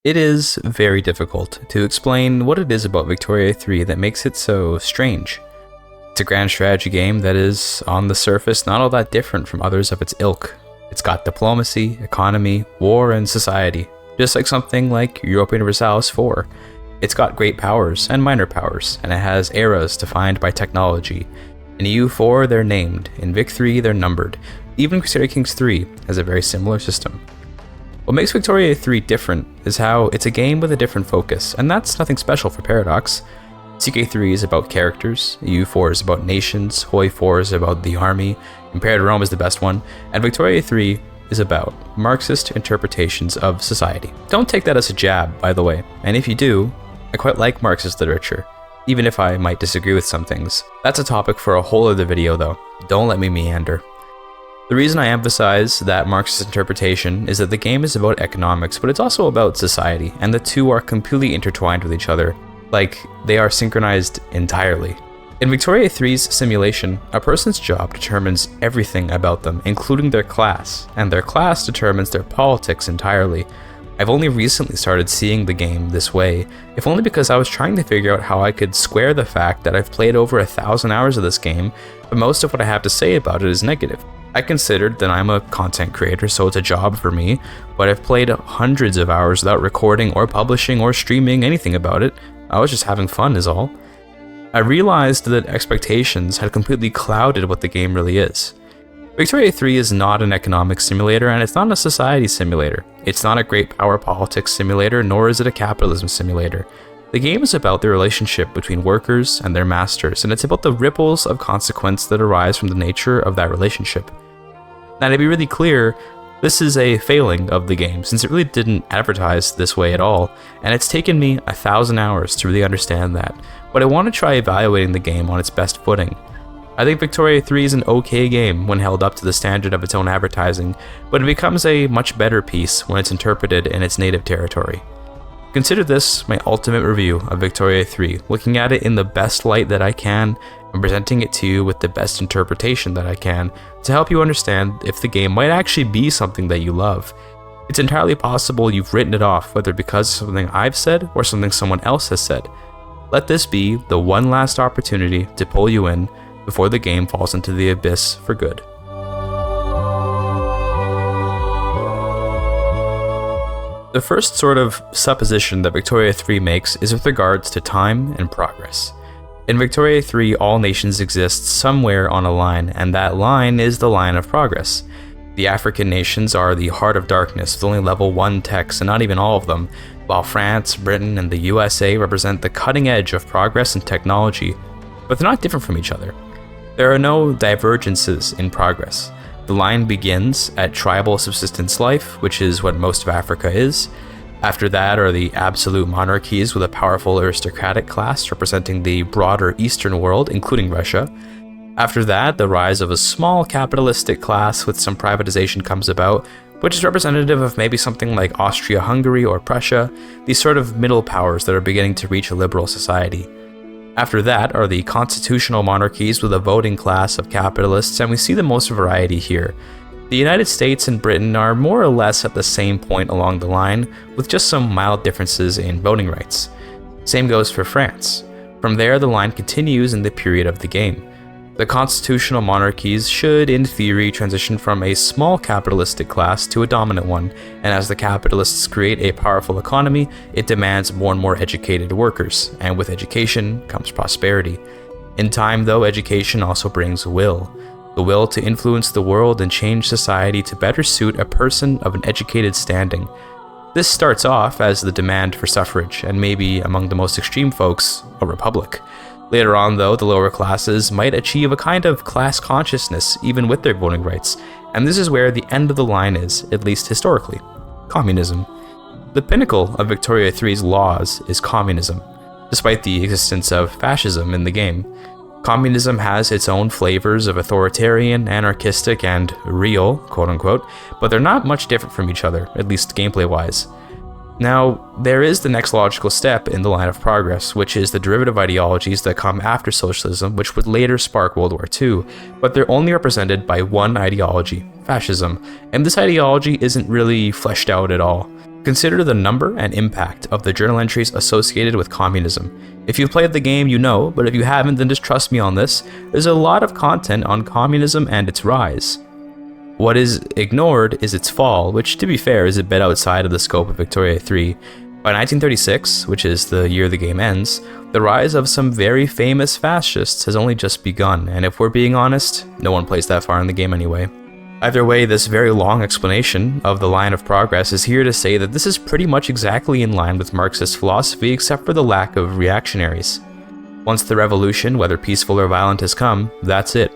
It is very difficult to explain what it is about Victoria 3 that makes it so strange. It's a grand strategy game that is, on the surface, not all that different from others of its ilk. It's got diplomacy, economy, war, and society, just like something like Europa Universalis 4. It's got great powers and minor powers, and it has eras defined by technology. In EU4 they're named, in Vic 3 they're numbered. Even Crusader Kings 3 has a very similar system. What makes Victoria 3 different is how it's a game with a different focus, and that's nothing special for Paradox. CK3 is about characters, EU4 is about nations, Hoi 4 is about the army, Impaired Rome is the best one, and Victoria 3 is about Marxist interpretations of society. Don't take that as a jab, by the way, and if you do, I quite like Marxist literature, even if I might disagree with some things. That's a topic for a whole other video though, don't let me meander. The reason I emphasize that Marxist interpretation is that the game is about economics, but it's also about society, and the two are completely intertwined with each other. Like, they are synchronized entirely. In Victoria 3's simulation, a person's job determines everything about them, including their class, and their class determines their politics entirely. I've only recently started seeing the game this way, if only because I was trying to figure out how I could square the fact that I've played over 1,000 hours of this game, but most of what I have to say about it is negative. I considered that I'm a content creator, so it's a job for me, but I've played hundreds of hours without recording or publishing or streaming anything about it. I was just having fun is all. I realized that expectations had completely clouded what the game really is. Victoria 3 is not an economic simulator, and it's not a society simulator. It's not a great power politics simulator, nor is it a capitalism simulator. The game is about the relationship between workers and their masters, and it's about the ripples of consequence that arise from the nature of that relationship. Now, to be really clear, this is a failing of the game, since it really didn't advertise this way at all, and it's taken me 1,000 hours to really understand that, but I want to try evaluating the game on its best footing. I think Victoria 3 is an okay game when held up to the standard of its own advertising, but it becomes a much better piece when it's interpreted in its native territory. Consider this my ultimate review of Victoria 3, looking at it in the best light that I can, and presenting it to you with the best interpretation that I can, to help you understand if the game might actually be something that you love. It's entirely possible you've written it off, whether because of something I've said or something someone else has said. Let this be the one last opportunity to pull you in before the game falls into the abyss for good. The first sort of supposition that Victoria 3 makes is with regards to time and progress. In Victoria 3, all nations exist somewhere on a line, and that line is the line of progress. The African nations are the heart of darkness with only level 1 techs, and not even all of them, while France, Britain, and the USA represent the cutting edge of progress and technology, but they're not different from each other. There are no divergences in progress. The line begins at tribal subsistence life, which is what most of Africa is. After that are the absolute monarchies with a powerful aristocratic class representing the broader Eastern world, including Russia. After that, the rise of a small capitalistic class with some privatization comes about, which is representative of maybe something like Austria-Hungary or Prussia, these sort of middle powers that are beginning to reach a liberal society. After that are the constitutional monarchies with a voting class of capitalists, and we see the most variety here. The United States and Britain are more or less at the same point along the line, with just some mild differences in voting rights. Same goes for France. From there, the line continues in the period of the game. The constitutional monarchies should, in theory, transition from a small capitalistic class to a dominant one, and as the capitalists create a powerful economy, it demands more and more educated workers, and with education comes prosperity. In time, though, education also brings will. The will to influence the world and change society to better suit a person of an educated standing. This starts off as the demand for suffrage, and maybe, among the most extreme folks, a republic. Later on, though, the lower classes might achieve a kind of class consciousness even with their voting rights, and this is where the end of the line is, at least historically: communism. The pinnacle of Victoria 3's laws is communism, despite the existence of fascism in the game. Communism has its own flavors of authoritarian, anarchistic, and real, quote-unquote, but they're not much different from each other, at least gameplay-wise. Now, there is the next logical step in the line of progress, which is the derivative ideologies that come after socialism, which would later spark World War II, but they're only represented by one ideology, fascism, and this ideology isn't really fleshed out at all. Consider the number and impact of the journal entries associated with communism. If you've played the game, you know, but if you haven't, then just trust me on this. There's a lot of content on communism and its rise. What is ignored is its fall, which, to be fair, is a bit outside of the scope of Victoria 3. By 1936, which is the year the game ends, the rise of some very famous fascists has only just begun, and if we're being honest, no one plays that far in the game anyway. Either way, this very long explanation of the line of progress is here to say that this is pretty much exactly in line with Marxist philosophy except for the lack of reactionaries. Once the revolution, whether peaceful or violent, has come, that's it.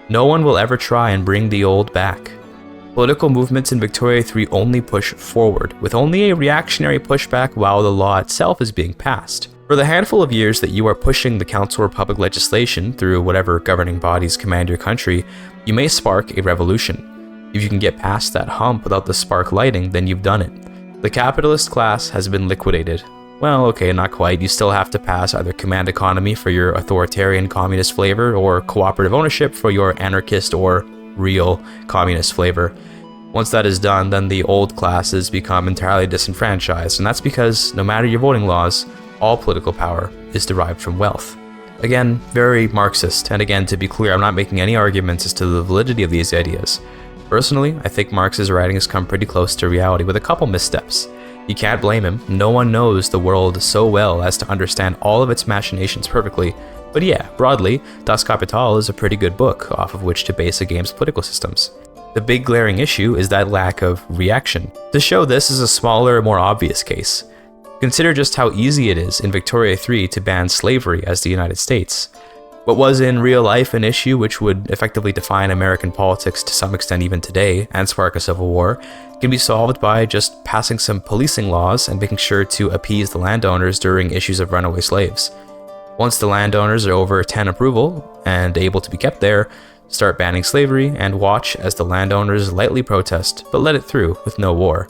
No one will ever try and bring the old back. Political movements in Victoria 3 only push forward, with only a reactionary pushback while the law itself is being passed. For the handful of years that you are pushing the Council Republic legislation through whatever governing bodies command your country, you may spark a revolution. If you can get past that hump without the spark lighting, then you've done it. The capitalist class has been liquidated. Well, okay, not quite. You still have to pass either command economy for your authoritarian communist flavor or cooperative ownership for your anarchist or real communist flavor. Once that is done, then the old classes become entirely disenfranchised, and that's because, no matter your voting laws, all political power is derived from wealth. Again, very Marxist, and again, to be clear, I'm not making any arguments as to the validity of these ideas. Personally, I think Marx's writing has come pretty close to reality with a couple missteps. You can't blame him. No one knows the world so well as to understand all of its machinations perfectly. But yeah, broadly, Das Kapital is a pretty good book off of which to base a game's political systems. The big glaring issue is that lack of reaction. To show this is a smaller, more obvious case. Consider just how easy it is in Victoria 3 to ban slavery as the United States. What was in real life an issue which would effectively define American politics to some extent even today and spark a civil war can be solved by just passing some policing laws and making sure to appease the landowners during issues of runaway slaves. Once the landowners are over 10 approval and able to be kept there, start banning slavery and watch as the landowners lightly protest but let it through with no war.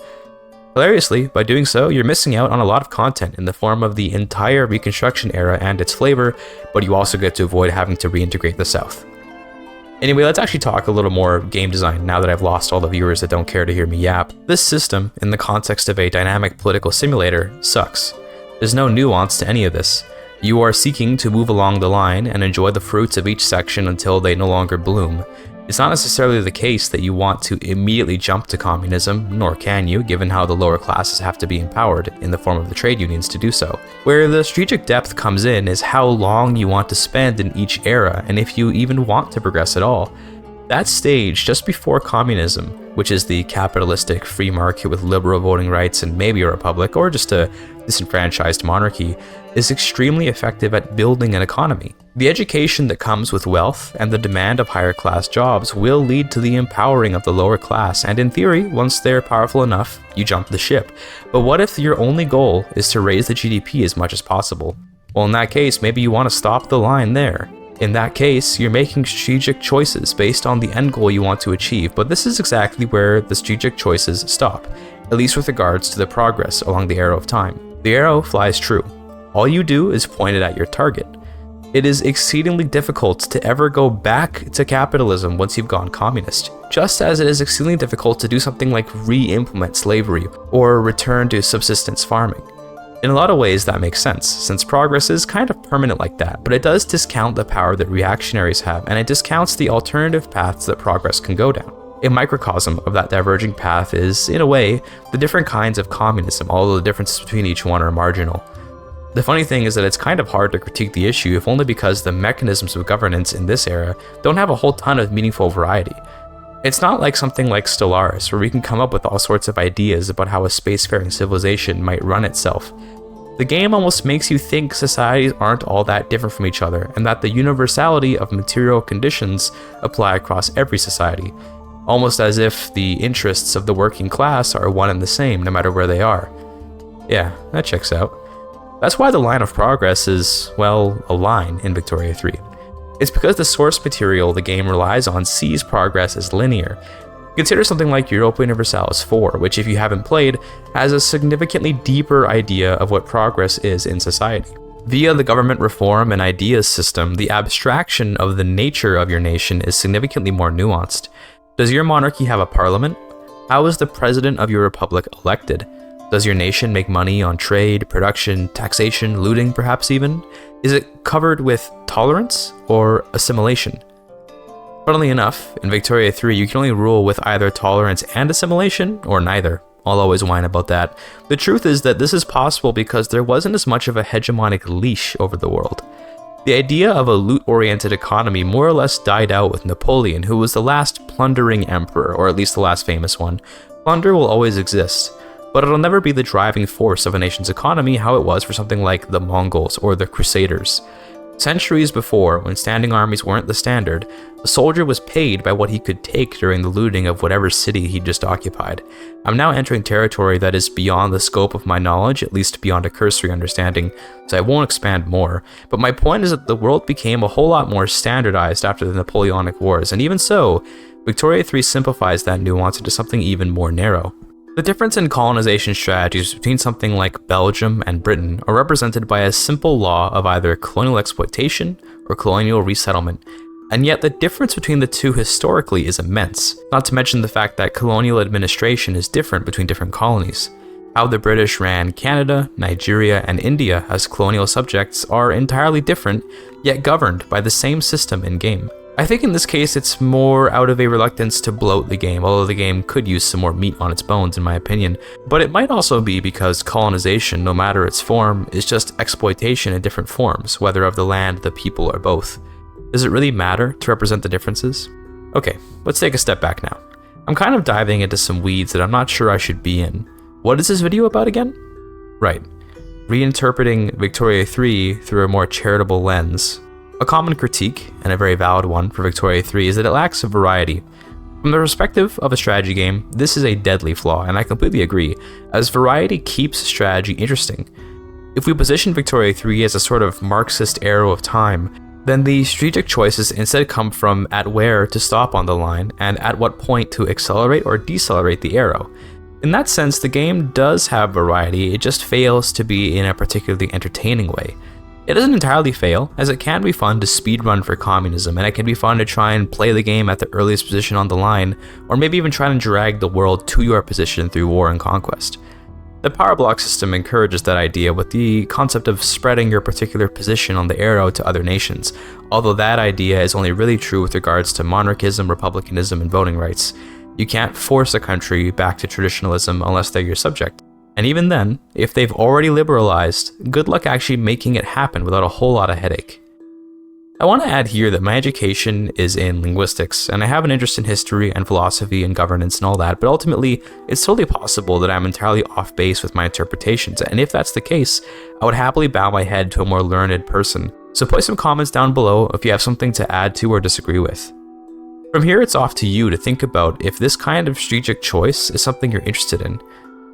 Hilariously, by doing so, you're missing out on a lot of content in the form of the entire Reconstruction era and its flavor, but you also get to avoid having to reintegrate the South. Anyway, let's actually talk a little more game design now that I've lost all the viewers that don't care to hear me yap. This system, in the context of a dynamic political simulator, sucks. There's no nuance to any of this. You are seeking to move along the line and enjoy the fruits of each section until they no longer bloom. It's not necessarily the case that you want to immediately jump to communism, nor can you, given how the lower classes have to be empowered in the form of the trade unions to do so. Where the strategic depth comes in is how long you want to spend in each era, and if you even want to progress at all. That stage just before communism, which is the capitalistic free market with liberal voting rights and maybe a republic, or just a disenfranchised monarchy, is extremely effective at building an economy. The education that comes with wealth and the demand of higher class jobs will lead to the empowering of the lower class, and in theory, once they're powerful enough, you jump the ship. But what if your only goal is to raise the GDP as much as possible? Well, in that case, maybe you want to stop the line there. In that case, you're making strategic choices based on the end goal you want to achieve, but this is exactly where the strategic choices stop, at least with regards to the progress along the arrow of time. The arrow flies true. All you do is point it at your target. It is exceedingly difficult to ever go back to capitalism once you've gone communist, just as it is exceedingly difficult to do something like re-implement slavery or return to subsistence farming. In a lot of ways that makes sense, since progress is kind of permanent like that, but it does discount the power that reactionaries have, and it discounts the alternative paths that progress can go down. A microcosm of that diverging path is, in a way, the different kinds of communism, although the differences between each one are marginal. The funny thing is that it's kind of hard to critique the issue if only because the mechanisms of governance in this era don't have a whole ton of meaningful variety. It's not like something like Stellaris, where we can come up with all sorts of ideas about how a spacefaring civilization might run itself. The game almost makes you think societies aren't all that different from each other, and that the universality of material conditions apply across every society, almost as if the interests of the working class are one and the same no matter where they are. Yeah, that checks out. That's why the line of progress is, well, a line in Victoria 3. It's because the source material the game relies on sees progress as linear. Consider something like Europa Universalis 4, which, if you haven't played, has a significantly deeper idea of what progress is in society. Via the government reform and ideas system, the abstraction of the nature of your nation is significantly more nuanced. Does your monarchy have a parliament? How is the president of your republic elected? Does your nation make money on trade, production, taxation, looting perhaps even? Is it covered with tolerance or assimilation? Funnily enough, in Victoria 3 you can only rule with either tolerance and assimilation, or neither. I'll always whine about that. The truth is that this is possible because there wasn't as much of a hegemonic leash over the world. The idea of a loot-oriented economy more or less died out with Napoleon, who was the last plundering emperor, or at least the last famous one. Plunder will always exist, but it'll never be the driving force of a nation's economy how it was for something like the Mongols or the Crusaders. Centuries before, when standing armies weren't the standard, a soldier was paid by what he could take during the looting of whatever city he just occupied. I'm now entering territory that is beyond the scope of my knowledge, at least beyond a cursory understanding, so I won't expand more, but my point is that the world became a whole lot more standardized after the Napoleonic Wars, and even so, Victoria 3 simplifies that nuance into something even more narrow. The difference in colonization strategies between something like Belgium and Britain are represented by a simple law of either colonial exploitation or colonial resettlement, and yet the difference between the two historically is immense, not to mention the fact that colonial administration is different between different colonies. How the British ran Canada, Nigeria, and India as colonial subjects are entirely different, yet governed by the same system in-game. I think in this case it's more out of a reluctance to bloat the game, although the game could use some more meat on its bones in my opinion, but it might also be because colonization, no matter its form, is just exploitation in different forms, whether of the land, the people, or both. Does it really matter to represent the differences? Okay, let's take a step back now. I'm kind of diving into some weeds that I'm not sure I should be in. What is this video about again? Right, reinterpreting Victoria 3 through a more charitable lens. A common critique, and a very valid one for Victoria 3, is that it lacks variety. From the perspective of a strategy game, this is a deadly flaw, and I completely agree, as variety keeps strategy interesting. If we position Victoria 3 as a sort of Marxist arrow of time, then the strategic choices instead come from at where to stop on the line, and at what point to accelerate or decelerate the arrow. In that sense, the game does have variety, it just fails to be in a particularly entertaining way. It doesn't entirely fail, as it can be fun to speedrun for communism, and it can be fun to try and play the game at the earliest position on the line, or maybe even try and drag the world to your position through war and conquest. The power block system encourages that idea with the concept of spreading your particular position on the arrow to other nations, although that idea is only really true with regards to monarchism, republicanism, and voting rights. You can't force a country back to traditionalism unless they're your subject. And even then, if they've already liberalized, good luck actually making it happen without a whole lot of headache. I want to add here that my education is in linguistics, and I have an interest in history and philosophy and governance and all that, but ultimately, it's totally possible that I'm entirely off base with my interpretations, and if that's the case, I would happily bow my head to a more learned person. So put some comments down below if you have something to add to or disagree with. From here, it's off to you to think about if this kind of strategic choice is something you're interested in.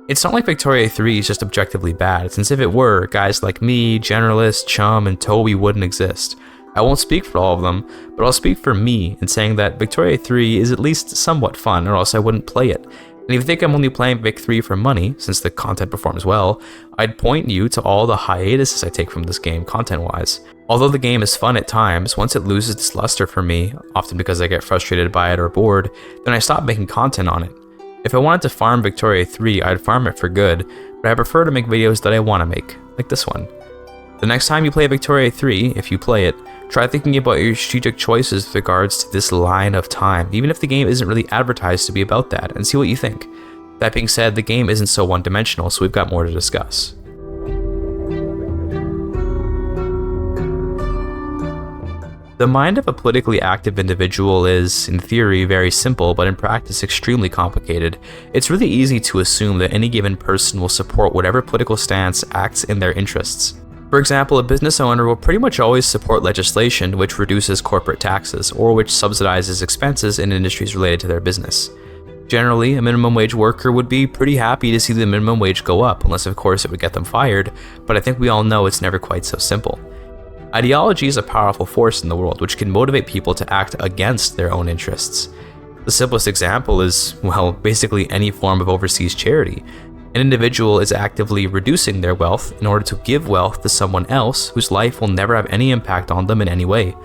It's not like Victoria 3 is just objectively bad, since if it were, guys like me, Generalist, Chum, and Toby wouldn't exist. I won't speak for all of them, but I'll speak for me in saying that Victoria 3 is at least somewhat fun, or else I wouldn't play it. And if you think I'm only playing Vic 3 for money, since the content performs well, I'd point you to all the hiatuses I take from this game content-wise. Although the game is fun at times, once it loses its luster for me, often because I get frustrated by it or bored, then I stop making content on it. If I wanted to farm Victoria 3, I'd farm it for good, but I prefer to make videos that I want to make, like this one. The next time you play Victoria 3, if you play it, try thinking about your strategic choices with regards to this line of time, even if the game isn't really advertised to be about that, and see what you think. That being said, the game isn't so one-dimensional, so we've got more to discuss. The mind of a politically active individual is, in theory, very simple, but in practice extremely complicated. It's really easy to assume that any given person will support whatever political stance acts in their interests. For example, a business owner will pretty much always support legislation which reduces corporate taxes, or which subsidizes expenses in industries related to their business. Generally, a minimum wage worker would be pretty happy to see the minimum wage go up, unless of course it would get them fired, but I think we all know it's never quite so simple. Ideology is a powerful force in the world which can motivate people to act against their own interests. The simplest example is, well, basically any form of overseas charity. An individual is actively reducing their wealth in order to give wealth to someone else whose life will never have any impact on them in any way.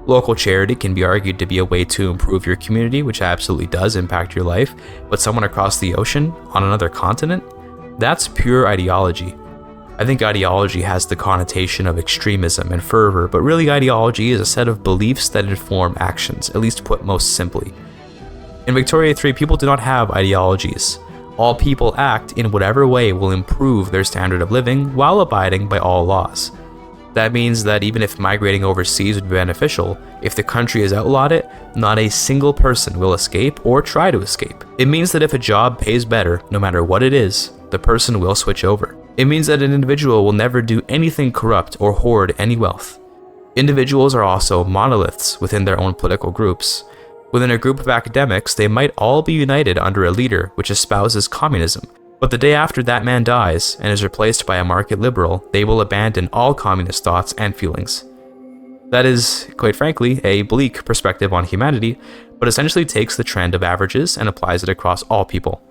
Local charity can be argued to be a way to improve your community, which absolutely does impact your life, but someone across the ocean, on another continent? That's pure ideology. I think ideology has the connotation of extremism and fervor, but really ideology is a set of beliefs that inform actions, at least put most simply. In Victoria 3, people do not have ideologies. All people act in whatever way will improve their standard of living while abiding by all laws. That means that even if migrating overseas would be beneficial, if the country has outlawed it, not a single person will escape or try to escape. It means that if a job pays better, no matter what it is, the person will switch over. It means that an individual will never do anything corrupt or hoard any wealth. Individuals are also monoliths within their own political groups. Within a group of academics, they might all be united under a leader which espouses communism. But the day after that man dies and is replaced by a market liberal, they will abandon all communist thoughts and feelings. That is, quite frankly, a bleak perspective on humanity, but essentially takes the trend of averages and applies it across all people.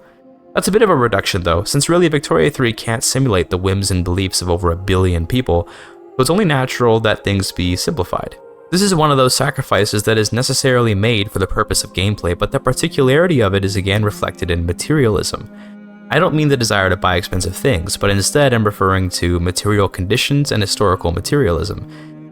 That's a bit of a reduction though, since really Victoria 3 can't simulate the whims and beliefs of over 1 billion people, so it's only natural that things be simplified. This is one of those sacrifices that is necessarily made for the purpose of gameplay, but the particularity of it is again reflected in materialism. I don't mean the desire to buy expensive things, but instead I'm referring to material conditions and historical materialism.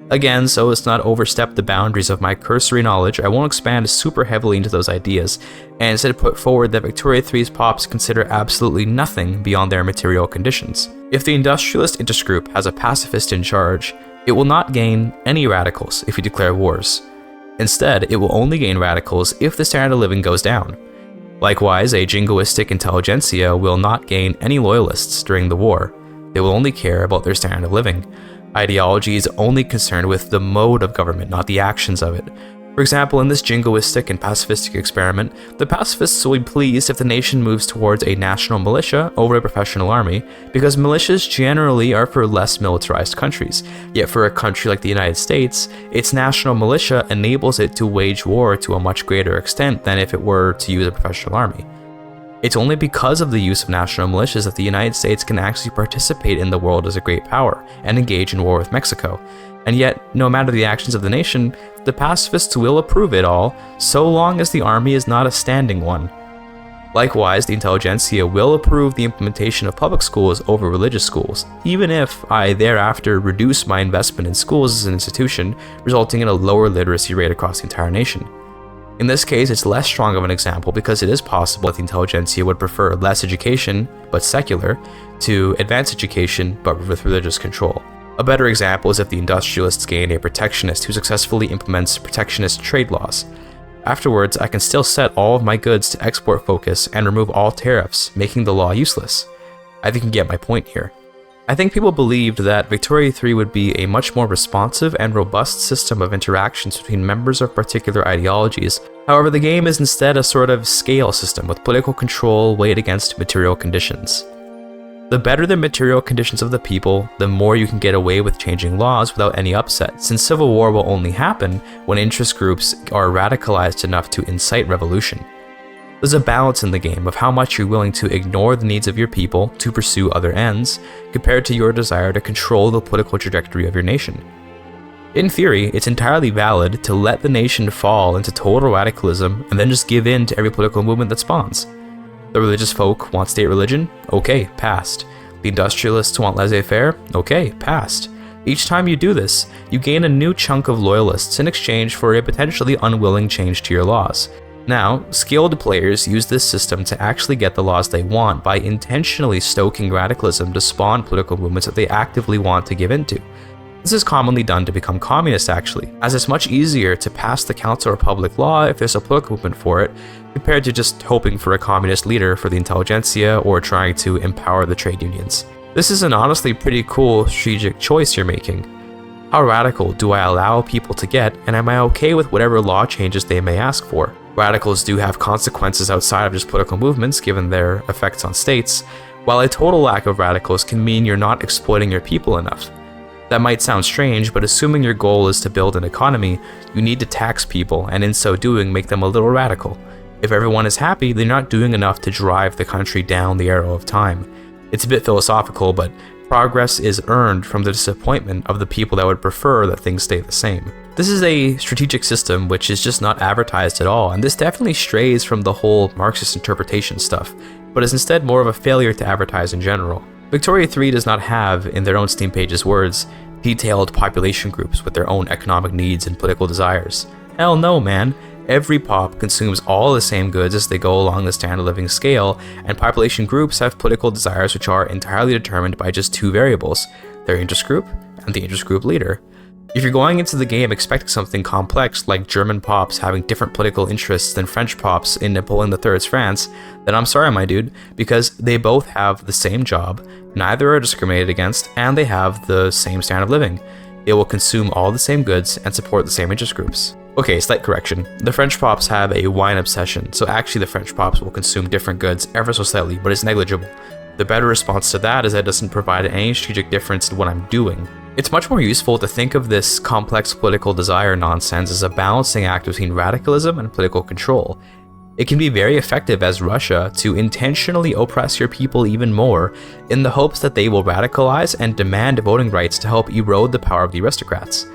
Again, so as not overstep the boundaries of my cursory knowledge, I won't expand super heavily into those ideas, and instead put forward that Victoria 3's pops consider absolutely nothing beyond their material conditions. If the industrialist intergroup has a pacifist in charge, it will not gain any radicals if you declare wars. Instead, it will only gain radicals if the standard of living goes down. Likewise, a jingoistic intelligentsia will not gain any loyalists during the war. They will only care about their standard of living. Ideology is only concerned with the mode of government, not the actions of it. For example, in this jingoistic and pacifistic experiment, the pacifists will be pleased if the nation moves towards a national militia over a professional army, because militias generally are for less militarized countries. Yet for a country like the United States, its national militia enables it to wage war to a much greater extent than if it were to use a professional army. It's only because of the use of national militias that the United States can actually participate in the world as a great power and engage in war with Mexico. And yet, no matter the actions of the nation, the pacifists will approve it all, so long as the army is not a standing one. Likewise, the intelligentsia will approve the implementation of public schools over religious schools, even if I thereafter reduce my investment in schools as an institution, resulting in a lower literacy rate across the entire nation. In this case, it's less strong of an example because it is possible that the intelligentsia would prefer less education, but secular, to advanced education, but with religious control. A better example is if the industrialists gain a protectionist who successfully implements protectionist trade laws. Afterwards, I can still set all of my goods to export focus and remove all tariffs, making the law useless. I think you get my point here. I think people believed that Victoria 3 would be a much more responsive and robust system of interactions between members of particular ideologies. However, the game is instead a sort of scale system with political control weighed against material conditions. The better the material conditions of the people, the more you can get away with changing laws without any upset, since civil war will only happen when interest groups are radicalized enough to incite revolution. There's a balance in the game of how much you're willing to ignore the needs of your people to pursue other ends, compared to your desire to control the political trajectory of your nation. In theory, it's entirely valid to let the nation fall into total radicalism and then just give in to every political movement that spawns. The religious folk want state religion? Okay, passed. The industrialists want laissez-faire? Okay, passed. Each time you do this, you gain a new chunk of loyalists in exchange for a potentially unwilling change to your laws. Now, skilled players use this system to actually get the laws they want by intentionally stoking radicalism to spawn political movements that they actively want to give into. This is commonly done to become communist actually, as it's much easier to pass the Council or public law if there's a political movement for it, compared to just hoping for a communist leader for the intelligentsia or trying to empower the trade unions. This is an honestly pretty cool strategic choice you're making. How radical do I allow people to get, and am I okay with whatever law changes they may ask for? Radicals do have consequences outside of just political movements given their effects on states, while a total lack of radicals can mean you're not exploiting your people enough. That might sound strange, but assuming your goal is to build an economy, you need to tax people and in so doing make them a little radical. If everyone is happy, they're not doing enough to drive the country down the arrow of time. It's a bit philosophical, but progress is earned from the disappointment of the people that would prefer that things stay the same. This is a strategic system which is just not advertised at all, and this definitely strays from the whole Marxist interpretation stuff. but is instead more of a failure to advertise in general. Victoria 3 does not have, in their own Steam page's words, detailed population groups with their own economic needs and political desires. Hell no, man. Every pop consumes all the same goods as they go along the standard living scale, and population groups have political desires which are entirely determined by just two variables, their interest group and the interest group leader. If you're going into the game expecting something complex like German pops having different political interests than French pops in Napoleon III's France, then I'm sorry, my dude, because they both have the same job, neither are discriminated against, and they have the same standard of living. They will consume all the same goods and support the same interest groups. Okay, slight correction. The French pops have a wine obsession, so actually the French pops will consume different goods ever so slightly, but it's negligible. The better response to that is that it doesn't provide any strategic difference in what I'm doing. It's much more useful to think of this complex political desire nonsense as a balancing act between radicalism and political control. It can be very effective as Russia to intentionally oppress your people even more in the hopes that they will radicalize and demand voting rights to help erode the power of the aristocrats.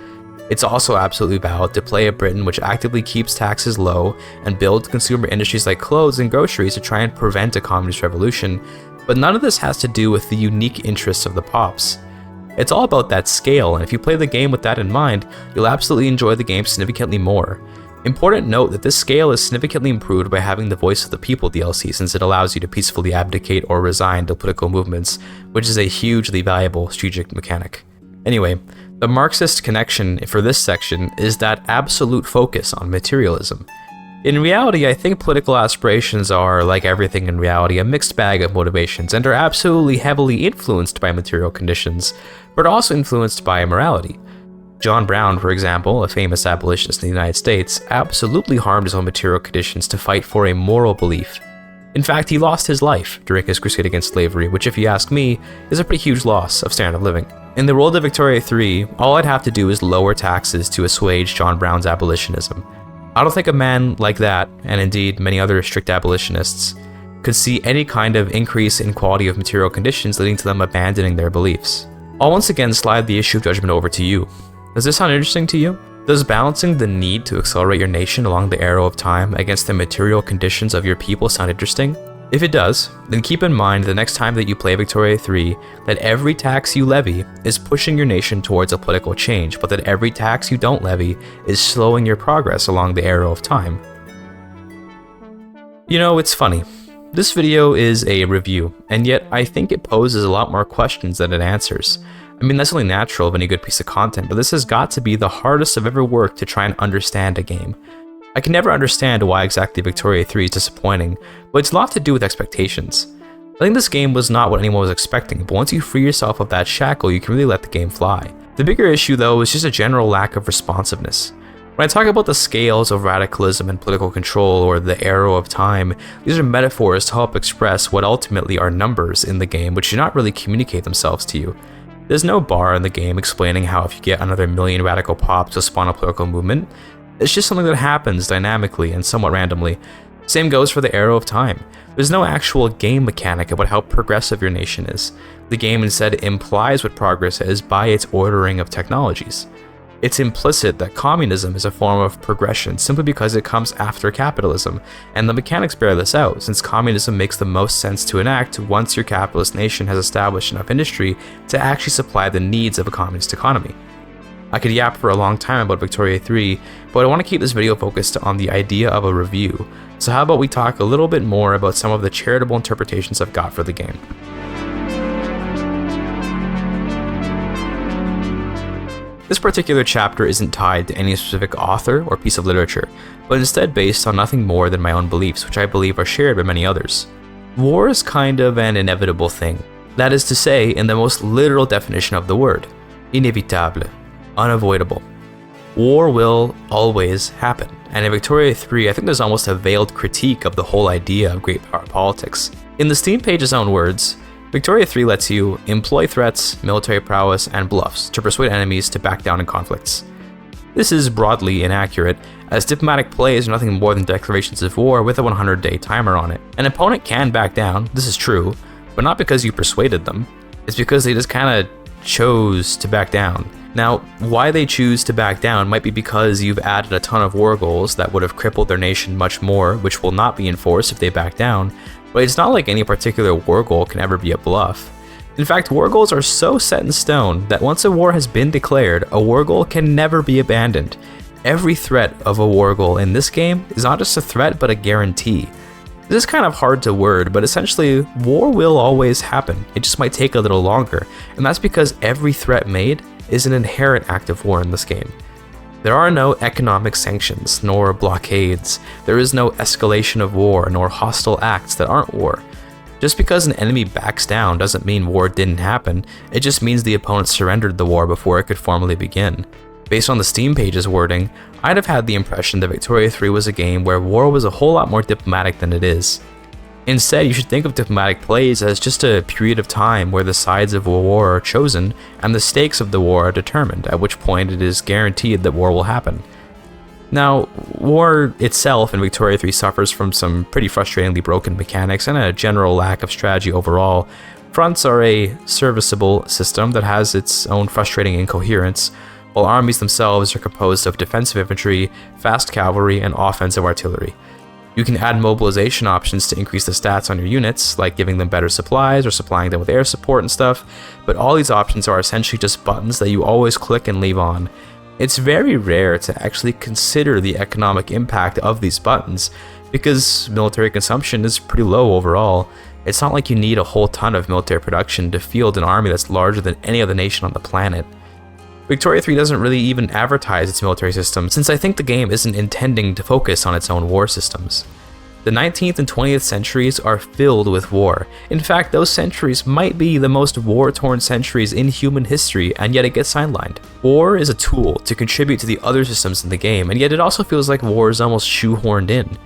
It's also absolutely valid to play a Britain which actively keeps taxes low and builds consumer industries like clothes and groceries to try and prevent a communist revolution, but none of this has to do with the unique interests of the pops. It's all about that scale, and if you play the game with that in mind, you'll absolutely enjoy the game significantly more. Important note that this scale is significantly improved by having the Voice of the People DLC, since it allows you to peacefully abdicate or resign to political movements, which is a hugely valuable strategic mechanic. Anyway, the Marxist connection for this section is that absolute focus on materialism. In reality, I think political aspirations are, like everything in reality, a mixed bag of motivations and are absolutely heavily influenced by material conditions, but also influenced by morality. John Brown, for example, a famous abolitionist in the United States, absolutely harmed his own material conditions to fight for a moral belief. In fact, he lost his life during his crusade against slavery, which, if you ask me, is a pretty huge loss of standard of living. In the world of Victoria 3, all I'd have to do is lower taxes to assuage John Brown's abolitionism. I don't think a man like that, and indeed many other strict abolitionists, could see any kind of increase in quality of material conditions leading to them abandoning their beliefs. I'll once again slide the issue of judgment over to you. Does this sound interesting to you? Does balancing the need to accelerate your nation along the arrow of time against the material conditions of your people sound interesting? If it does, then keep in mind the next time that you play Victoria 3 that every tax you levy is pushing your nation towards a political change, but that every tax you don't levy is slowing your progress along the arrow of time. You know, it's funny. This video is a review, and yet I think it poses a lot more questions than it answers. I mean, that's only natural of any good piece of content, but this has got to be the hardest I've ever worked to try and understand a game. I can never understand why exactly Victoria 3 is disappointing, but it's a lot to do with expectations. I think this game was not what anyone was expecting, but once you free yourself of that shackle, you can really let the game fly. The bigger issue, though, is just a general lack of responsiveness. When I talk about the scales of radicalism and political control, or the arrow of time, these are metaphors to help express what ultimately are numbers in the game, which do not really communicate themselves to you. There's no bar in the game explaining how if you get another million radical pops to spawn a political movement. It's just something that happens dynamically and somewhat randomly. Same goes for the arrow of time. There's no actual game mechanic about how progressive your nation is. The game instead implies what progress is by its ordering of technologies. It's implicit that communism is a form of progression simply because it comes after capitalism, and the mechanics bear this out, since communism makes the most sense to enact once your capitalist nation has established enough industry to actually supply the needs of a communist economy. I could yap for a long time about Victoria 3, but I want to keep this video focused on the idea of a review, so how about we talk a little bit more about some of the charitable interpretations I've got for the game. This particular chapter isn't tied to any specific author or piece of literature, but instead based on nothing more than my own beliefs, which I believe are shared by many others. War is kind of an inevitable thing. That is to say, in the most literal definition of the word, inevitable, unavoidable. War will always happen, and in Victoria 3, I think there's almost a veiled critique of the whole idea of great power politics. In the Steam page's own words, Victoria 3 lets you employ threats, military prowess, and bluffs to persuade enemies to back down in conflicts. This is broadly inaccurate, as diplomatic plays are nothing more than declarations of war with a 100-day timer on it. An opponent can back down, this is true, but not because you persuaded them. It's because they just kinda chose to back down. Now, why they choose to back down might be because you've added a ton of war goals that would have crippled their nation much more, which will not be enforced if they back down, But it's not like any particular war goal can ever be a bluff. In fact, war goals are so set in stone that once a war has been declared, a war goal can never be abandoned. Every threat of a war goal in this game is not just a threat but a guarantee. This is kind of hard to word, but essentially, war will always happen. It just might take a little longer, and that's because every threat made is an inherent act of war in this game. There are no economic sanctions, nor blockades. There is no escalation of war, nor hostile acts that aren't war. Just because an enemy backs down doesn't mean war didn't happen, it just means the opponent surrendered the war before it could formally begin. Based on the Steam page's wording, I'd have had the impression that Victoria 3 was a game where war was a whole lot more diplomatic than it is. Instead, you should think of diplomatic plays as just a period of time where the sides of a war are chosen and the stakes of the war are determined, at which point it is guaranteed that war will happen. Now, war itself in Victoria 3 suffers from some pretty frustratingly broken mechanics and a general lack of strategy overall. Fronts are a serviceable system that has its own frustrating incoherence, while armies themselves are composed of defensive infantry, fast cavalry, and offensive artillery. You can add mobilization options to increase the stats on your units, like giving them better supplies or supplying them with air support and stuff, but all these options are essentially just buttons that you always click and leave on. It's very rare to actually consider the economic impact of these buttons, because military consumption is pretty low overall. It's not like you need a whole ton of military production to field an army that's larger than any other nation on the planet. Victoria 3 doesn't really even advertise its military system, since I think the game isn't intending to focus on its own war systems. The 19th and 20th centuries are filled with war. In fact, those centuries might be the most war-torn centuries in human history, and yet it gets sidelined. War is a tool to contribute to the other systems in the game, and yet it also feels like war is almost shoehorned in.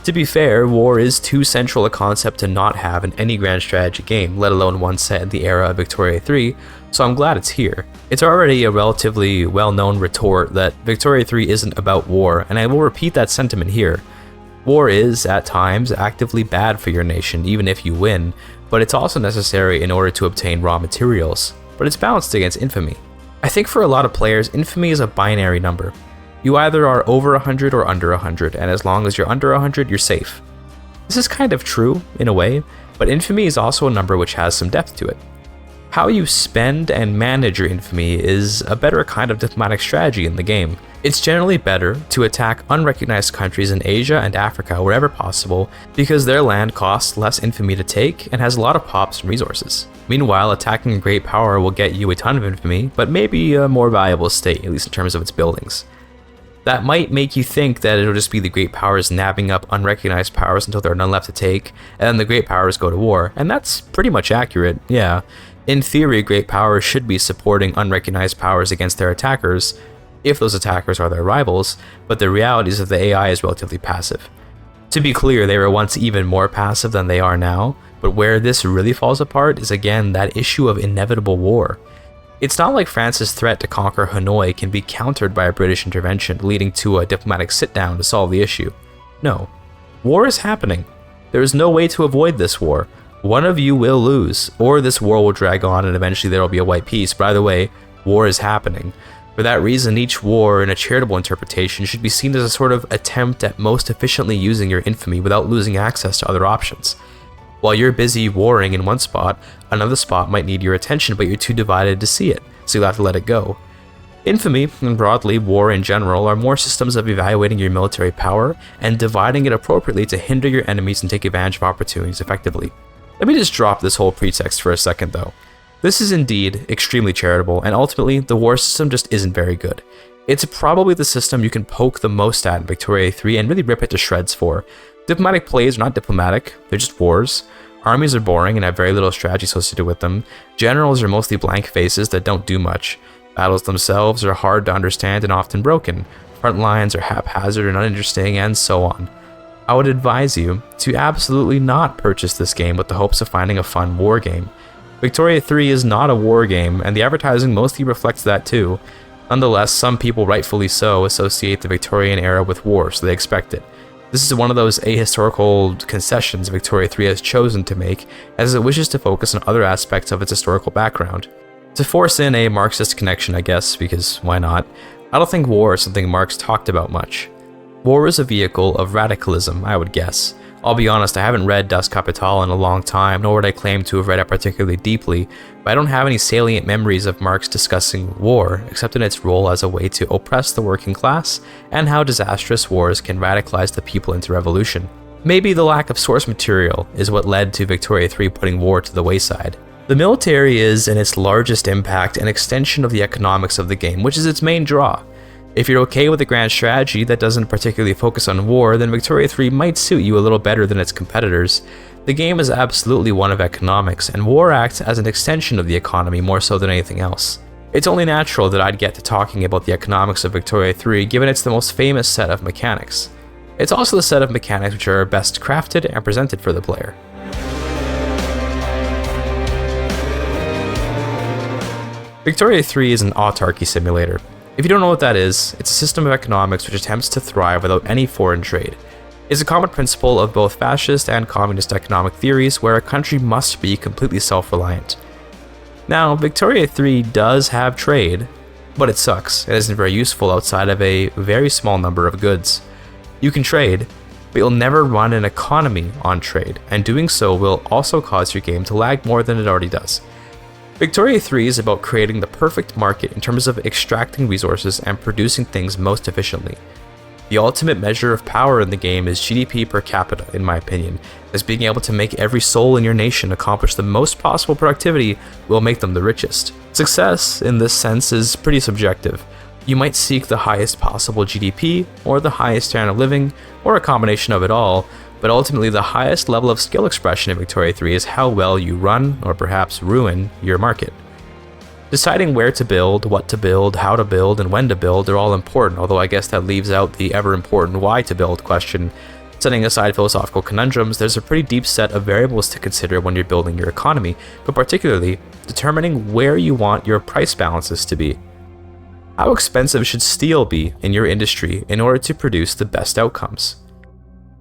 To be fair, war is too central a concept to not have in any grand strategy game, let alone one set in the era of Victoria 3, so I'm glad it's here. It's already a relatively well-known retort that Victoria 3 isn't about war, and I will repeat that sentiment here. War is, at times, actively bad for your nation, even if you win, but it's also necessary in order to obtain raw materials, but it's balanced against infamy. I think for a lot of players, infamy is a binary number. You either are over 100 or under 100, and as long as you're under 100, you're safe. This is kind of true, in a way, but infamy is also a number which has some depth to it. How you spend and manage your infamy is a better kind of diplomatic strategy in the game. It's generally better to attack unrecognized countries in Asia and Africa wherever possible, because their land costs less infamy to take and has a lot of pops and resources. Meanwhile, attacking a great power will get you a ton of infamy, but maybe a more valuable state, at least in terms of its buildings. That might make you think that it'll just be the great powers nabbing up unrecognized powers until there are none left to take, and then the great powers go to war, and that's pretty much accurate, yeah. In theory, great powers should be supporting unrecognized powers against their attackers, if those attackers are their rivals, but the reality is that the AI is relatively passive. To be clear, they were once even more passive than they are now, but where this really falls apart is again that issue of inevitable war. It's not like France's threat to conquer Hanoi can be countered by a British intervention leading to a diplomatic sit-down to solve the issue. No. War is happening. There is no way to avoid this war. One of you will lose, or this war will drag on and eventually there will be a white peace. But either way, war is happening. For that reason, each war, in a charitable interpretation, should be seen as a sort of attempt at most efficiently using your infamy without losing access to other options. While you're busy warring in one spot, another spot might need your attention, but you're too divided to see it, so you'll have to let it go. Infamy, and broadly war in general, are more systems of evaluating your military power and dividing it appropriately to hinder your enemies and take advantage of opportunities effectively. Let me just drop this whole pretext for a second though. This is indeed extremely charitable, and ultimately, the war system just isn't very good. It's probably the system you can poke the most at in Victoria 3 and really rip it to shreds for. Diplomatic plays are not diplomatic, they're just wars. Armies are boring and have very little strategy associated with them. Generals are mostly blank faces that don't do much. Battles themselves are hard to understand and often broken. Front lines are haphazard and uninteresting, and so on. I would advise you to absolutely not purchase this game with the hopes of finding a fun war game. Victoria 3 is not a war game, and the advertising mostly reflects that too. Nonetheless, some people, rightfully so, associate the Victorian era with war, so they expect it. This is one of those ahistorical concessions Victoria 3 has chosen to make, as it wishes to focus on other aspects of its historical background. To force in a Marxist connection, I guess, because why not, I don't think war is something Marx talked about much. War is a vehicle of radicalism, I would guess. I'll be honest, I haven't read Das Kapital in a long time, nor would I claim to have read it particularly deeply, but I don't have any salient memories of Marx discussing war, except in its role as a way to oppress the working class, and how disastrous wars can radicalize the people into revolution. Maybe the lack of source material is what led to Victoria 3 putting war to the wayside. The military is, in its largest impact, an extension of the economics of the game, which is its main draw. If you're okay with a grand strategy that doesn't particularly focus on war, then Victoria 3 might suit you a little better than its competitors. The game is absolutely one of economics, and war acts as an extension of the economy more so than anything else. It's only natural that I'd get to talking about the economics of Victoria 3, given it's the most famous set of mechanics. It's also the set of mechanics which are best crafted and presented for the player. Victoria 3 is an autarky simulator. If you don't know what that is, it's a system of economics which attempts to thrive without any foreign trade. It's a common principle of both fascist and communist economic theories where a country must be completely self-reliant. Now, Victoria 3 does have trade, but it sucks and isn't very useful outside of a very small number of goods. You can trade, but you'll never run an economy on trade, and doing so will also cause your game to lag more than it already does. Victoria 3 is about creating the perfect market in terms of extracting resources and producing things most efficiently. The ultimate measure of power in the game is GDP per capita, in my opinion, as being able to make every soul in your nation accomplish the most possible productivity will make them the richest. Success, in this sense, is pretty subjective. You might seek the highest possible GDP, or the highest standard of living, or a combination of it all, but ultimately the highest level of skill expression in Victoria 3 is how well you run, or perhaps ruin, your market. Deciding where to build, what to build, how to build, and when to build are all important, although I guess that leaves out the ever-important why to build question. Setting aside philosophical conundrums, there's a pretty deep set of variables to consider when you're building your economy, but particularly determining where you want your price balances to be. How expensive should steel be in your industry in order to produce the best outcomes?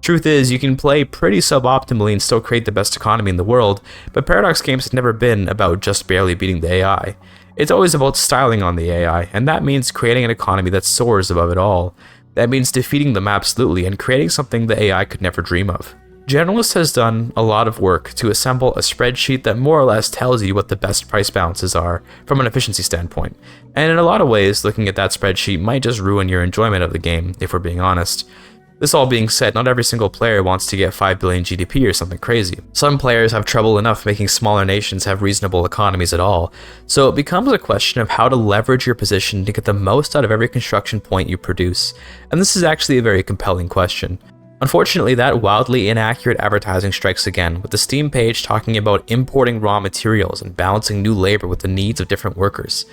Truth is, you can play pretty suboptimally and still create the best economy in the world, but Paradox games have never been about just barely beating the AI. It's always about styling on the AI, and that means creating an economy that soars above it all. That means defeating them absolutely and creating something the AI could never dream of. Generalist has done a lot of work to assemble a spreadsheet that more or less tells you what the best price balances are from an efficiency standpoint, and in a lot of ways, looking at that spreadsheet might just ruin your enjoyment of the game, if we're being honest. This all being said, not every single player wants to get 5 billion GDP or something crazy. Some players have trouble enough making smaller nations have reasonable economies at all, so it becomes a question of how to leverage your position to get the most out of every construction point you produce, and this is actually a very compelling question. Unfortunately, that wildly inaccurate advertising strikes again, with the Steam page talking about importing raw materials and balancing new labor with the needs of different workers.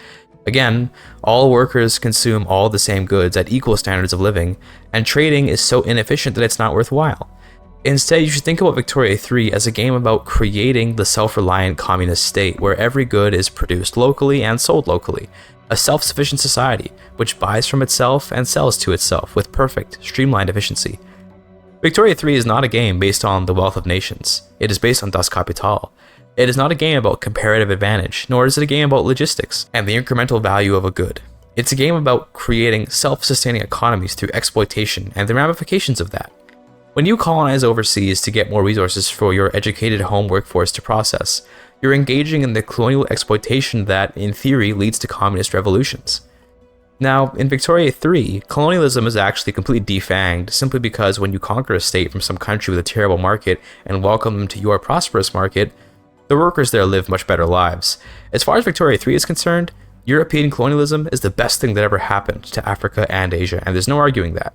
Again, all workers consume all the same goods at equal standards of living, and trading is so inefficient that it's not worthwhile. Instead, you should think about Victoria 3 as a game about creating the self-reliant communist state where every good is produced locally and sold locally, a self-sufficient society which buys from itself and sells to itself with perfect, streamlined efficiency. Victoria 3 is not a game based on the wealth of nations. It is based on Das Kapital. It is not a game about comparative advantage, nor is it a game about logistics and the incremental value of a good. It's a game about creating self-sustaining economies through exploitation and the ramifications of that. When you colonize overseas to get more resources for your educated home workforce to process, you're engaging in the colonial exploitation that, in theory, leads to communist revolutions. Now, in Victoria 3, colonialism is actually completely defanged simply because when you conquer a state from some country with a terrible market and welcome them to your prosperous market, the workers there live much better lives. As far as Victoria 3 is concerned, European colonialism is the best thing that ever happened to Africa and Asia, and there's no arguing that.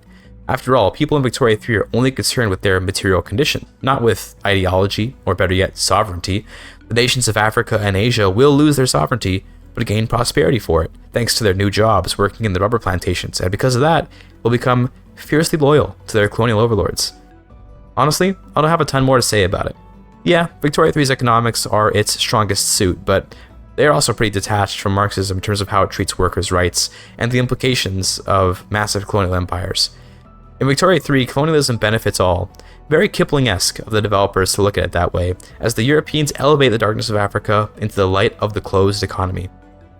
After all, people in Victoria 3 are only concerned with their material condition, not with ideology, or better yet, sovereignty. The nations of Africa and Asia will lose their sovereignty, but gain prosperity for it, thanks to their new jobs working in the rubber plantations, and because of that, will become fiercely loyal to their colonial overlords. Honestly, I don't have a ton more to say about it. Yeah, Victoria 3's economics are its strongest suit, but they're also pretty detached from Marxism in terms of how it treats workers' rights and the implications of massive colonial empires. In Victoria 3, colonialism benefits all. Very Kipling-esque of the developers to look at it that way, as the Europeans elevate the darkness of Africa into the light of the closed economy.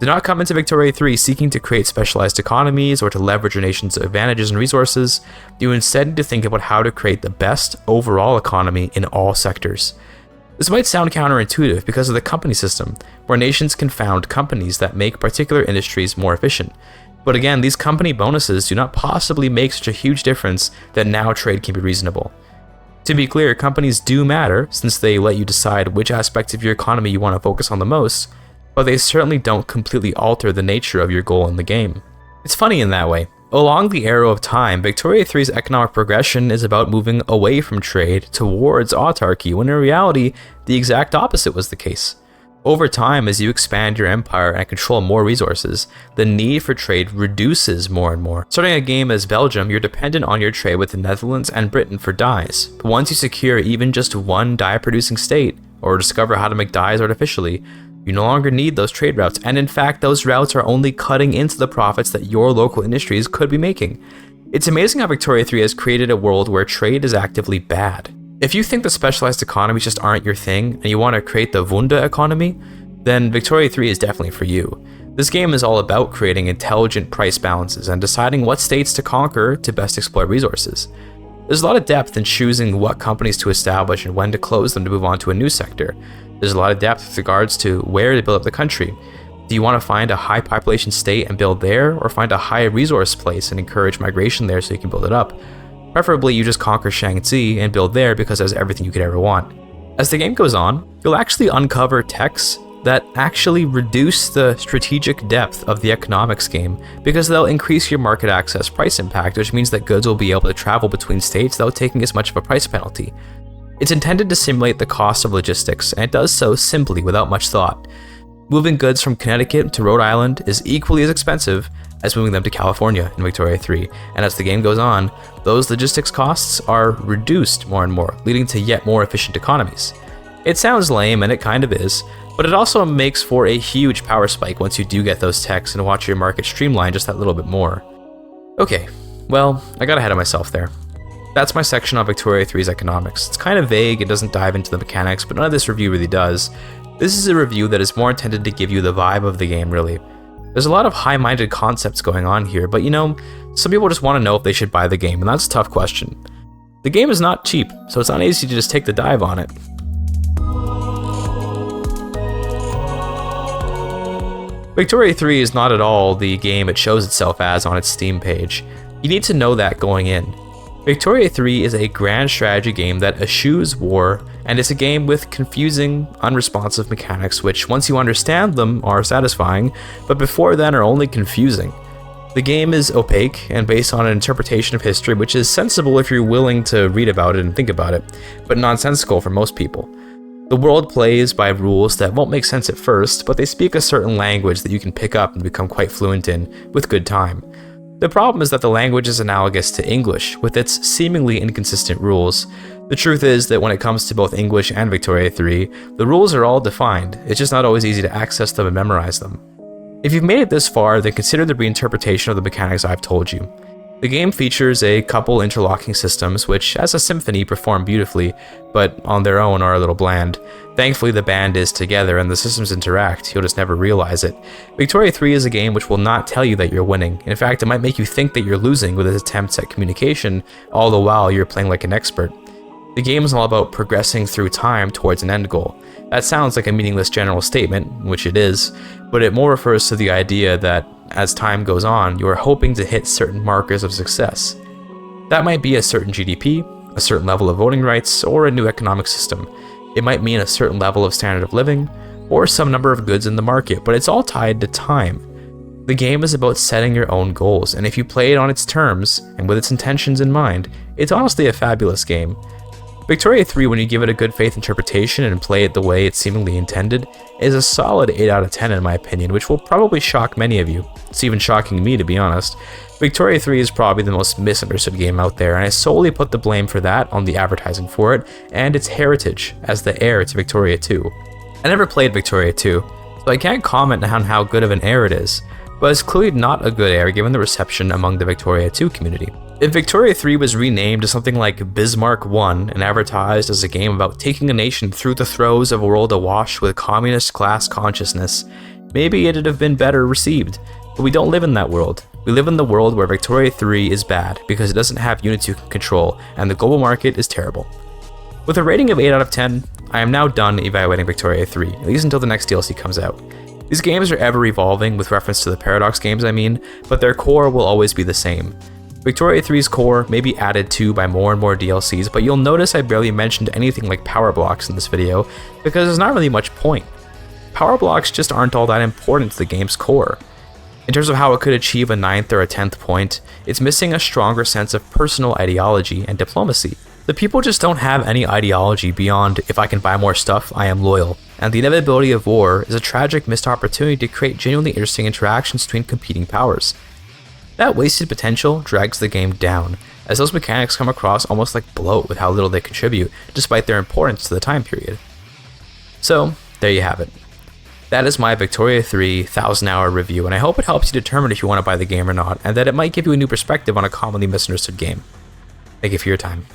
Do not come into Victoria 3 seeking to create specialized economies or to leverage your nation's advantages and resources. You instead need to think about how to create the best overall economy in all sectors. This might sound counterintuitive because of the company system, where nations can found companies that make particular industries more efficient. But again, these company bonuses do not possibly make such a huge difference that now trade can be reasonable. To be clear, companies do matter since they let you decide which aspects of your economy you want to focus on the most, but they certainly don't completely alter the nature of your goal in the game. It's funny in that way. Along the arrow of time, Victoria 3's economic progression is about moving away from trade towards autarky, when in reality, the exact opposite was the case. Over time, as you expand your empire and control more resources, the need for trade reduces more and more. Starting a game as Belgium, you're dependent on your trade with the Netherlands and Britain for dyes. But once you secure even just one dye-producing state, or discover how to make dyes artificially, you no longer need those trade routes, and in fact, those routes are only cutting into the profits that your local industries could be making. It's amazing how Victoria 3 has created a world where trade is actively bad. If you think the specialized economies just aren't your thing, and you want to create the Wunder economy, then Victoria 3 is definitely for you. This game is all about creating intelligent price balances and deciding what states to conquer to best exploit resources. There's a lot of depth in choosing what companies to establish and when to close them to move on to a new sector. There's a lot of depth with regards to where to build up the country. Do you want to find a high population state and build there, or find a high resource place and encourage migration there so you can build it up? Preferably you just conquer Shaanxi and build there because it has everything you could ever want. As the game goes on, you'll actually uncover techs that actually reduce the strategic depth of the economics game because they'll increase your market access price impact, which means that goods will be able to travel between states without taking as much of a price penalty. It's intended to simulate the cost of logistics, and it does so simply without much thought. Moving goods from Connecticut to Rhode Island is equally as expensive as moving them to California in Victoria 3, and as the game goes on, those logistics costs are reduced more and more, leading to yet more efficient economies. It sounds lame, and it kind of is, but it also makes for a huge power spike once you do get those techs and watch your market streamline just that little bit more. Okay, well, I got ahead of myself there. That's my section on Victoria 3's economics. It's kind of vague, it doesn't dive into the mechanics, but none of this review really does. This is a review that is more intended to give you the vibe of the game, really. There's a lot of high-minded concepts going on here, but you know, some people just want to know if they should buy the game, and that's a tough question. The game is not cheap, so it's not easy to just take the dive on it. Victoria 3 is not at all the game it shows itself as on its Steam page. You need to know that going in. Victoria 3 is a grand strategy game that eschews war, and it's a game with confusing, unresponsive mechanics which, once you understand them, are satisfying, but before then are only confusing. The game is opaque and based on an interpretation of history which is sensible if you're willing to read about it and think about it, but nonsensical for most people. The world plays by rules that won't make sense at first, but they speak a certain language that you can pick up and become quite fluent in with good time. The problem is that the language is analogous to English, with its seemingly inconsistent rules. The truth is that when it comes to both English and Victoria 3, the rules are all defined, it's just not always easy to access them and memorize them. If you've made it this far, then consider the reinterpretation of the mechanics I've told you. The game features a couple interlocking systems which, as a symphony, perform beautifully, but on their own are a little bland. Thankfully, the band is together and the systems interact, you'll just never realize it. Victoria 3 is a game which will not tell you that you're winning. In fact, it might make you think that you're losing with its attempts at communication, all the while you're playing like an expert. The game is all about progressing through time towards an end goal. That sounds like a meaningless general statement, which it is, but it more refers to the idea that as time goes on, you are hoping to hit certain markers of success. That might be a certain GDP, a certain level of voting rights, or a new economic system. It might mean a certain level of standard of living, or some number of goods in the market, but it's all tied to time. The game is about setting your own goals, and if you play it on its terms, and with its intentions in mind, it's honestly a fabulous game. Victoria 3, when you give it a good faith interpretation and play it the way it's seemingly intended, is a solid 8 out of 10 in my opinion, which will probably shock many of you. It's even shocking me, to be honest. Victoria 3 is probably the most misunderstood game out there, and I solely put the blame for that on the advertising for it and its heritage as the heir to Victoria 2. I never played Victoria 2, so I can't comment on how good of an heir it is, but it's clearly not a good heir given the reception among the Victoria 2 community. If Victoria 3 was renamed to something like Bismarck 1 and advertised as a game about taking a nation through the throes of a world awash with communist class consciousness, maybe it'd have been better received. But we don't live in that world. We live in the world where Victoria 3 is bad because it doesn't have units you can control, and the global market is terrible. With a rating of 8 out of 10, I am now done evaluating Victoria 3, at least until the next DLC comes out. These games are ever evolving with reference to the Paradox games but their core will always be the same. Victoria 3's core may be added to by more and more DLCs, but you'll notice I barely mentioned anything like power blocks in this video because there's not really much point. Power blocks just aren't all that important to the game's core. In terms of how it could achieve a 9th or a 10th point, it's missing a stronger sense of personal ideology and diplomacy. The people just don't have any ideology beyond, if I can buy more stuff, I am loyal. And the Inevitability of War is a tragic missed opportunity to create genuinely interesting interactions between competing powers. That wasted potential drags the game down, as those mechanics come across almost like bloat with how little they contribute, despite their importance to the time period. So, there you have it. That is my Victoria 3 1000-hour review, and I hope it helps you determine if you want to buy the game or not, and that it might give you a new perspective on a commonly misunderstood game. Thank you for your time.